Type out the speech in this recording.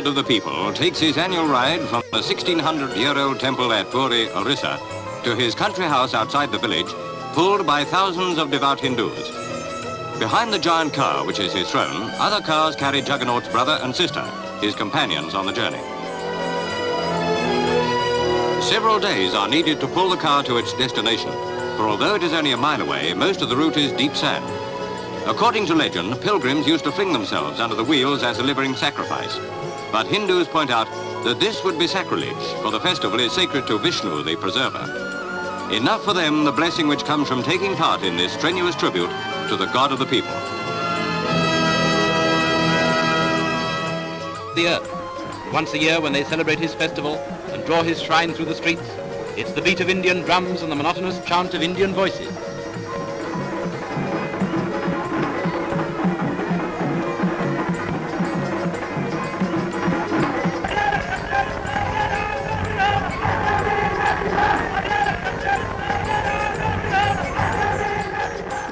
of the people takes his annual ride from the 1600-year-old temple at Puri, Odisha, to his country house outside the village, pulled by thousands of devout Hindus. Behind the giant car, which is his throne, other cars carry Jagannath's brother and sister, his companions on the journey. Several days are needed to pull the car to its destination, for although it is only a mile away, most of the route is deep sand. According to legend, pilgrims used to fling themselves under the wheels as a living sacrifice. But Hindus point out that this would be sacrilege, for the festival is sacred to Vishnu, the preserver. Enough for them the blessing which comes from taking part in this strenuous tribute to the God of the people. The earth. Once a year when they celebrate his festival and draw his shrine through the streets, it's the beat of Indian drums and the monotonous chant of Indian voices